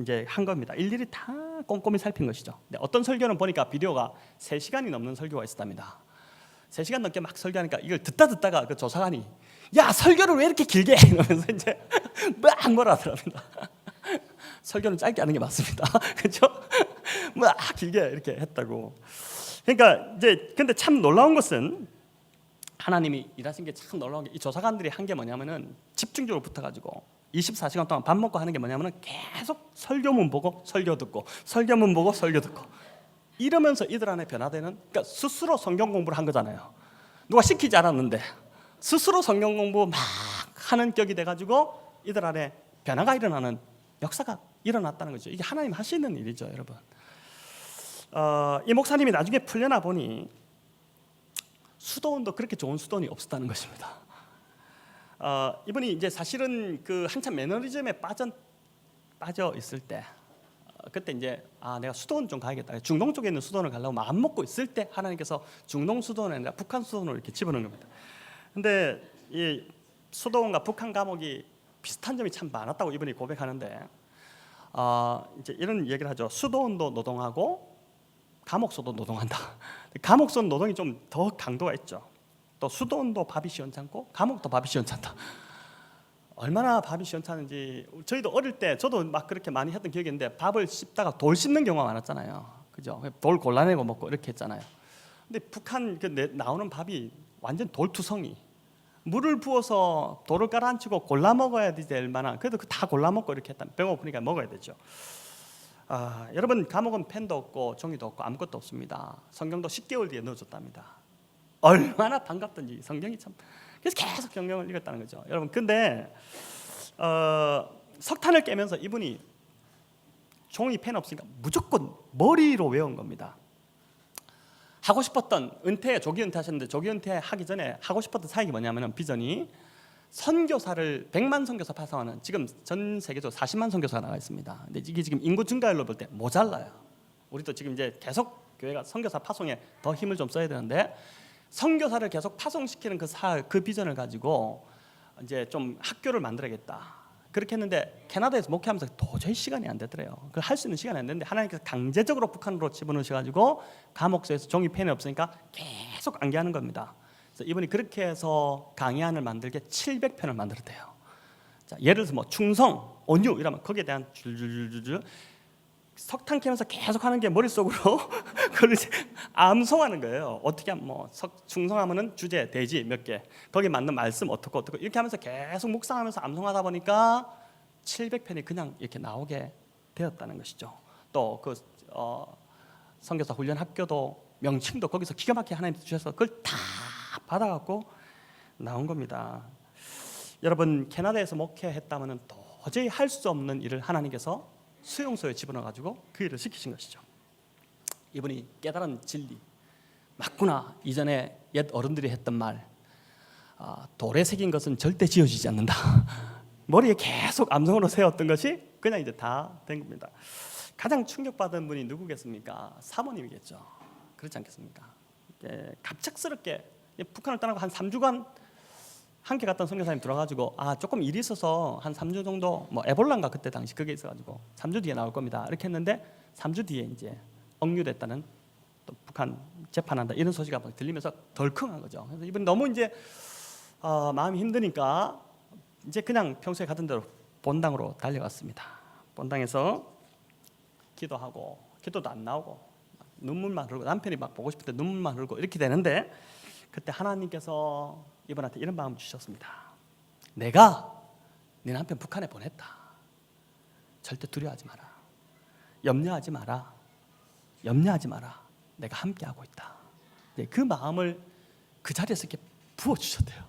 이제 한 겁니다. 일일이 다 꼼꼼히 살핀 것이죠. 근데 어떤 설교는 보니까 비디오가 3시간이 넘는 설교가 있었답니다. 3시간 넘게 막 설교하니까 이걸 듣다가 그 조사관이 야 설교를 왜 이렇게 길게 해? 이러면서 이제 막 뭐라 하더랍니다. 설교는 짧게 하는 게 맞습니다. 그렇죠? 막 길게 이렇게 했다고. 그러니까 이제 근데 참 놀라운 것은 하나님이 일하신 게 참 놀라운 게 이 조사관들이 한 게 뭐냐면은 집중적으로 붙어가지고 24시간 동안 밥 먹고 하는 게 뭐냐면은 계속 설교문 보고 설교 듣고 설교문 보고 설교 듣고 이러면서 이들 안에 변화되는, 그러니까 스스로 성경 공부를 한 거잖아요. 누가 시키지 않았는데 스스로 성경 공부 막 하는 격이 돼가지고 이들 안에 변화가 일어나는 역사가 일어났다는 거죠. 이게 하나님 하시는 일이죠, 여러분. 이 목사님이 나중에 풀려나 보니 수도원도 그렇게 좋은 수도원이 없었다는 것입니다. 이분이 이제 사실은 그 한참 매너리즘에 빠져 있을 때, 그때 이제 내가 수도원 좀 가야겠다. 중동 쪽에 있는 수도원을 가려고 마음 먹고 있을 때 하나님께서 중동 수도원이 아니라 북한 수도원을 이렇게 집어넣은 겁니다. 근데 이 수도원과 북한 감옥이 비슷한 점이 참 많았다고 이분이 고백하는데, 이제 이런 얘기를 하죠. 수도원도 노동하고 감옥소도 노동한다. 감옥소 노동이 좀 더 강도가 있죠. 또 수도원도 밥이 시원찮고 감옥도 밥이 시원찮다. 얼마나 밥이 시원찮은지 저희도 어릴 때 저도 막 그렇게 많이 했던 기억이 있는데 밥을 씹다가 돌 씹는 경우가 많았잖아요. 그죠? 돌 골라내고 먹고 이렇게 했잖아요. 근데 북한 나오는 밥이 완전 돌투성이, 물을 부어서 돌을 깔아앉히고 골라 먹어야 될 만한, 그래도 다 골라 먹고 이렇게 했다. 배고프니까 먹어야 되죠. 여러분, 감옥은 펜도 없고 종이도 없고 아무것도 없습니다. 성경도 10개월 뒤에 넣어줬답니다. 얼마나 반갑던지 성경이 참. 그래서 계속 성경을 읽었다는 거죠, 여러분. 근데 석탄을 깨면서 이분이 종이 펜 없으니까 무조건 머리로 외운 겁니다. 하고 싶었던 조기 은퇴하셨는데 조기 은퇴하기 전에 하고 싶었던 사역이 뭐냐면은 비전이 선교사를 100만 선교사 파송하는, 지금 전 세계적으로 40만 선교사가 나와 있습니다. 근데 이게 지금 인구 증가율로 볼 때 모자라요. 우리도 지금 이제 계속 교회가 선교사 파송에 더 힘을 좀 써야 되는데, 선교사를 계속 파송시키는 그 비전을 가지고 이제 좀 학교를 만들어야겠다. 그렇게 했는데 캐나다에서 목회하면서 도저히 시간이 안 되더래요. 그걸 할 수 있는 시간이 안 되는데 하나님께서 강제적으로 북한으로 집어넣으셔가지고 감옥소에서 종이 펜이 없으니까 계속 암기하는 겁니다. 그래서 이분이 그렇게 해서 강의안을 만들게 700편을 만들었대요. 자, 예를 들어서 뭐 충성, 온유 이러면 거기에 대한 줄줄줄줄 석탄 캐면서 계속 하는 게 머릿속으로 그걸 이제 암송하는 거예요. 어떻게 하면 뭐 충성하면은 주제, 대지 몇 개, 거기에 맞는 말씀 어떻고 이렇게 하면서 계속 묵상하면서 암송하다 보니까 700편이 그냥 이렇게 나오게 되었다는 것이죠. 또 그 선교사 훈련 학교도 명칭도 거기서 기가 막히게 하나님 주셔서 그걸 다 받아갖고 나온 겁니다. 여러분, 캐나다에서 목회했다면은 도저히 할 수 없는 일을 하나님께서 수용소에 집어넣어가지고 그 일을 시키신 것이죠. 이분이 깨달은 진리 맞구나. 이전에 옛 어른들이 했던 말, 돌에 새긴 것은 절대 지워지지 않는다. 머리에 계속 암송으로 세웠던 것이 그냥 이제 다 된 겁니다. 가장 충격받은 분이 누구겠습니까? 사모님이겠죠. 그렇지 않겠습니까? 갑작스럽게 북한을 떠나고 한 3주간 함께 갔던 선교사님 들어가지고 조금 일이 있어서 한 3주 정도, 뭐 에볼라인가 그때 당시 그게 있어가지고 3주 뒤에 나올 겁니다. 이렇게 했는데 3주 뒤에 이제 억류됐다는, 또 북한 재판한다 이런 소식이 들리면서 덜컹한 거죠. 그래서 이분 너무 이제 마음이 힘드니까 이제 그냥 평소에 가던 대로 본당으로 달려갔습니다. 본당에서 기도하고 기도도 안 나오고 눈물만 흘고, 남편이 막 보고 싶을 때 눈물만 흘고 이렇게 되는데, 그때 하나님께서 이분한테 이런 마음을 주셨습니다. 내가 네 남편 북한에 보냈다. 절대 두려워하지 마라. 염려하지 마라. 염려하지 마라. 내가 함께하고 있다. 그 마음을 그 자리에서 이렇게 부어주셨대요.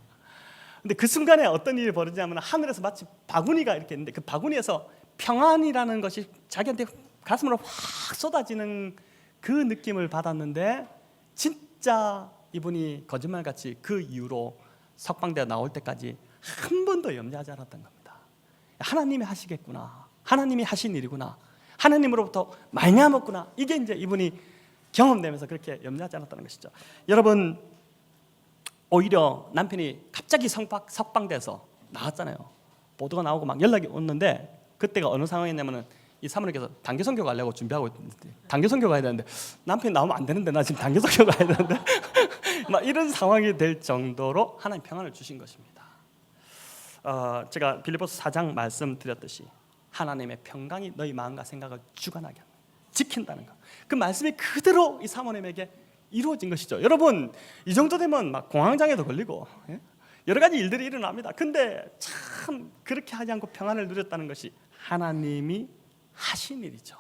근데 그 순간에 어떤 일이 벌어지냐면 하늘에서 마치 바구니가 이렇게 있는데 그 바구니에서 평안이라는 것이 자기한테 가슴으로 확 쏟아지는 그 느낌을 받았는데, 진짜 이분이 거짓말같이 그 이후로 석방대가 나올 때까지 한 번도 염려하지 않았던 겁니다. 하나님이 하시겠구나, 하나님이 하신 일이구나, 하나님으로부터 말미암았구나, 이게 이제 이분이 경험되면서 그렇게 염려하지 않았다는 것이죠. 여러분, 오히려 남편이 갑자기 석방돼서 나왔잖아요. 보도가 나오고 막 연락이 오는데, 그때가 어느 상황이냐면은 이 사모님께서 단기 선교 가려고 준비하고 있는데, 단기 선교 가야 되는데 남편이 나오면 안 되는데 나 지금 단기 선교 가야 되는데 막 이런 상황이 될 정도로 하나님 평안을 주신 것입니다. 제가 빌립보서 4장 말씀드렸듯이 하나님의 평강이 너희 마음과 생각을 주관하게 합니다. 지킨다는 것. 그 말씀이 그대로 이 사모님에게 이루어진 것이죠. 여러분, 이 정도 되면 막 공황장애도 걸리고 여러 가지 일들이 일어납니다. 근데 참 그렇게 하지 않고 평안을 누렸다는 것이 하나님이 하신 일이죠.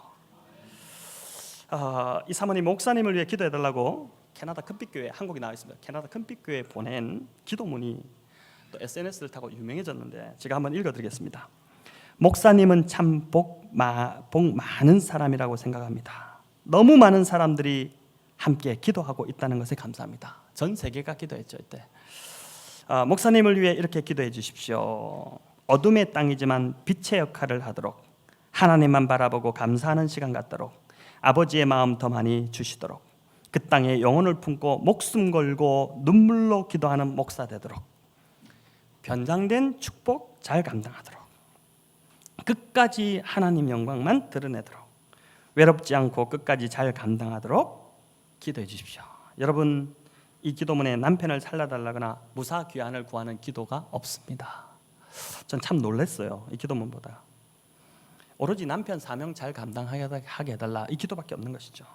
이 사모님 목사님을 위해 기도해달라고 캐나다 큰빛교회, 한국에 나와 있습니다. 캐나다 큰빛교회에 보낸 기도문이 또 SNS를 타고 유명해졌는데 제가 한번 읽어드리겠습니다. 목사님은 참 복 많은 사람이라고 생각합니다. 너무 많은 사람들이 함께 기도하고 있다는 것에 감사합니다. 전 세계가 기도했죠 이때. 목사님을 위해 이렇게 기도해 주십시오. 어둠의 땅이지만 빛의 역할을 하도록, 하나님만 바라보고 감사하는 시간 갖도록, 아버지의 마음 더 많이 주시도록, 그 땅에 영혼을 품고 목숨 걸고 눈물로 기도하는 목사 되도록, 변장된 축복 잘 감당하도록, 끝까지 하나님 영광만 드러내도록, 외롭지 않고 끝까지 잘 감당하도록 기도해 주십시오. 여러분, 이 기도문에 남편을 살려달라거나 무사 귀환을 구하는 기도가 없습니다. 전 참 놀랐어요. 이 기도문보다 오로지 남편 사명 잘 감당하게 해달라, 이 기도밖에 없는 것이죠.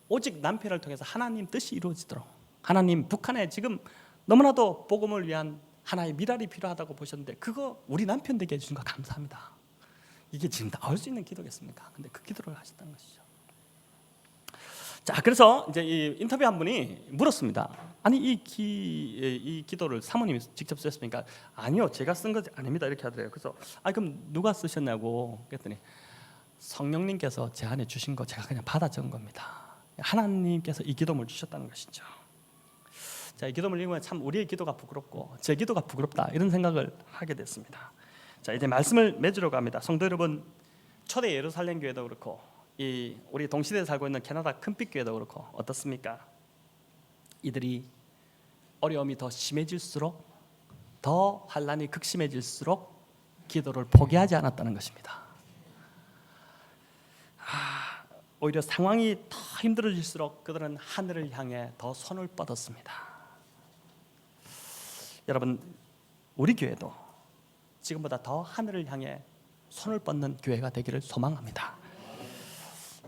오직 남편을 통해서 하나님 뜻이 이루어지도록, 하나님 북한에 지금 너무나도 복음을 위한 하나의 미랄이 필요하다고 보셨는데 그거 우리 남편 되게 해주신 거 감사합니다. 이게 지금 나올 수 있는 기도겠습니까? 근데 그 기도를 하셨다는 것이죠. 자, 그래서 이제 이 인터뷰 한 분이 물었습니다. 아니 이 기도를 사모님이 직접 쓰셨습니까? 아니요, 제가 쓴 것 아닙니다. 이렇게 하더래요. 그래서 그럼 누가 쓰셨냐고 그랬더니 성령님께서 제 안에 주신 거 제가 그냥 받아 적은 겁니다. 하나님께서 이 기도문을 주셨다는 것이죠. 자, 이 기도문을 읽으면 참 우리의 기도가 부끄럽고 제 기도가 부끄럽다 이런 생각을 하게 됐습니다. 자, 이제 말씀을 맺으려고 합니다. 성도 여러분, 초대 예루살렘 교회도 그렇고 이 우리 동시대에 살고 있는 캐나다 큰빛교회도 그렇고 어떻습니까? 이들이 어려움이 더 심해질수록, 더 환란이 극심해질수록 기도를 포기하지 않았다는 것입니다. 오히려 상황이 더 힘들어질수록 그들은 하늘을 향해 더 손을 뻗었습니다. 여러분, 우리 교회도 지금보다 더 하늘을 향해 손을 뻗는 교회가 되기를 소망합니다.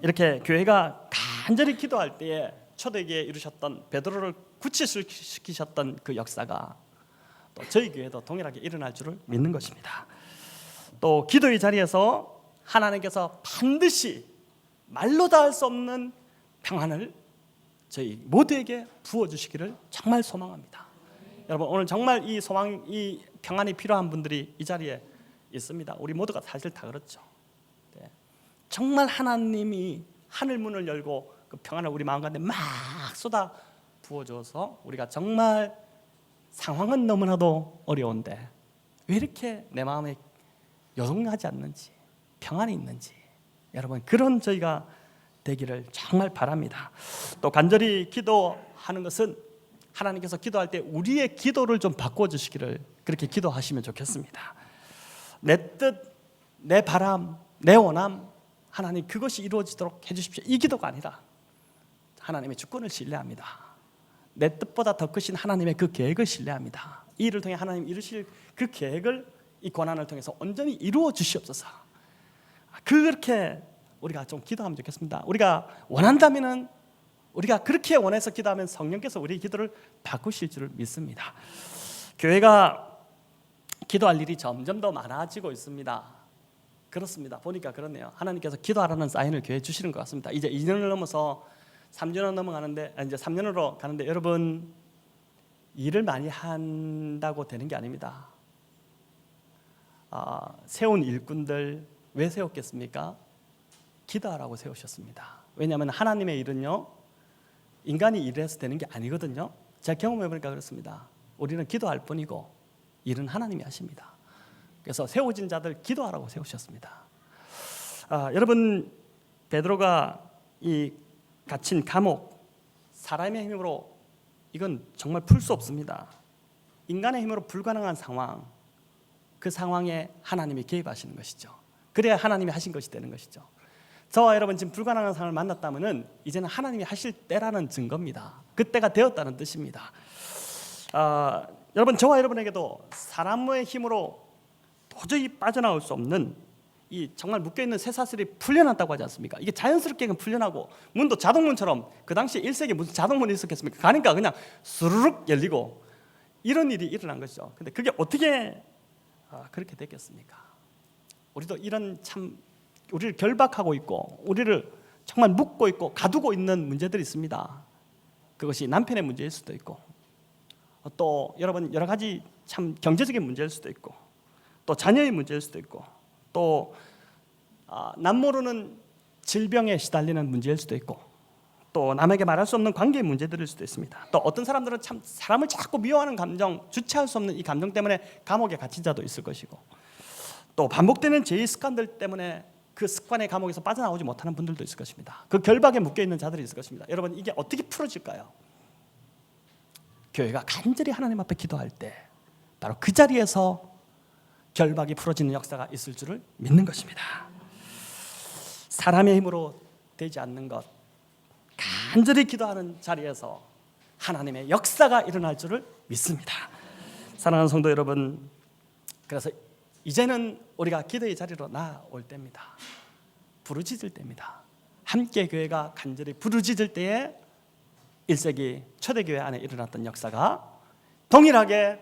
이렇게 교회가 간절히 기도할 때에 초대교회에 이루셨던 베드로를 구치시키셨던 그 역사가 또 저희 교회도 동일하게 일어날 줄을 믿는 것입니다. 또 기도의 자리에서 하나님께서 반드시 말로 다 할 수 없는 평안을 저희 모두에게 부어주시기를 정말 소망합니다. 여러분, 오늘 정말 이 소망, 이 평안이 필요한 분들이 이 자리에 있습니다. 우리 모두가 사실 다 그렇죠. 네. 정말 하나님이 하늘 문을 열고 그 평안을 우리 마음 가운데 막 쏟아 부어줘서 우리가 정말 상황은 너무나도 어려운데 왜 이렇게 내 마음에 요동하지 않는지, 평안이 있는지, 여러분 그런 저희가 되기를 정말 바랍니다. 또 간절히 기도하는 것은 하나님께서 기도할 때 우리의 기도를 좀 바꿔주시기를 그렇게 기도하시면 좋겠습니다. 내 뜻, 내 바람, 내 원함, 하나님 그것이 이루어지도록 해주십시오. 이 기도가 아니라 하나님의 주권을 신뢰합니다. 내 뜻보다 더 크신 하나님의 그 계획을 신뢰합니다. 이 일을 통해 하나님 이루실 그 계획을 이 고난을 통해서 온전히 이루어 주시옵소서. 그렇게 우리가 좀 기도하면 좋겠습니다. 우리가 원한다면은, 우리가 그렇게 원해서 기도하면 성령께서 우리의 기도를 바꾸실 줄을 믿습니다. 교회가 기도할 일이 점점 더 많아지고 있습니다. 그렇습니다. 보니까 그렇네요. 하나님께서 기도하라는 사인을 교회에 주시는 것 같습니다. 이제 2년을 넘어서 3년을 넘어가는데, 이제 3년으로 가는데 여러분 일을 많이 한다고 되는 게 아닙니다. 세운 일꾼들 왜 세웠겠습니까? 기도하라고 세우셨습니다. 왜냐하면 하나님의 일은요, 인간이 일을 해서 되는 게 아니거든요. 제가 경험해보니까 그렇습니다. 우리는 기도할 뿐이고 일은 하나님이 하십니다. 그래서 세워진 자들 기도하라고 세우셨습니다. 여러분, 베드로가 이 갇힌 감옥, 사람의 힘으로 이건 정말 풀 수 없습니다. 인간의 힘으로 불가능한 상황, 그 상황에 하나님이 개입하시는 것이죠. 그래야 하나님이 하신 것이 되는 것이죠. 저와 여러분 지금 불가능한 상황을 만났다면은 이제는 하나님이 하실 때라는 증거입니다. 그때가 되었다는 뜻입니다. 여러분, 저와 여러분에게도 사람의 힘으로 도저히 빠져나올 수 없는 이 정말 묶여있는 쇠사슬이 풀려났다고 하지 않습니까? 이게 자연스럽게 풀려나고, 문도 자동문처럼, 그 당시 1세기에 무슨 자동문이 있었겠습니까? 가니까 그냥 스르륵 열리고 이런 일이 일어난 것이죠. 근데 그게 어떻게 그렇게 됐겠습니까? 우리도 이런 참 우리를 결박하고 있고 우리를 정말 묶고 있고 가두고 있는 문제들이 있습니다. 그것이 남편의 문제일 수도 있고, 또 여러분 여러 가지 참 경제적인 문제일 수도 있고, 또 자녀의 문제일 수도 있고, 또 남모르는 질병에 시달리는 문제일 수도 있고, 또 남에게 말할 수 없는 관계의 문제들일 수도 있습니다. 또 어떤 사람들은 참 사람을 자꾸 미워하는 감정, 주체할 수 없는 이 감정 때문에 감옥에 갇힌 자도 있을 것이고, 또 반복되는 죄의 습관들 때문에 그 습관의 감옥에서 빠져나오지 못하는 분들도 있을 것입니다. 그 결박에 묶여있는 자들이 있을 것입니다. 여러분, 이게 어떻게 풀어질까요? 교회가 간절히 하나님 앞에 기도할 때 바로 그 자리에서 결박이 풀어지는 역사가 있을 줄을 믿는 것입니다. 사람의 힘으로 되지 않는 것, 간절히 기도하는 자리에서 하나님의 역사가 일어날 줄을 믿습니다. 사랑하는 성도 여러분, 그래서 이제는 우리가 기도의 자리로 나올 때입니다. 부르짖을 때입니다. 함께 교회가 간절히 부르짖을 때에 1세기 초대교회 안에 일어났던 역사가 동일하게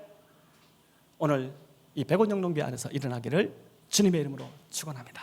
오늘 이 백원영동교회 안에서 일어나기를 주님의 이름으로 축원합니다.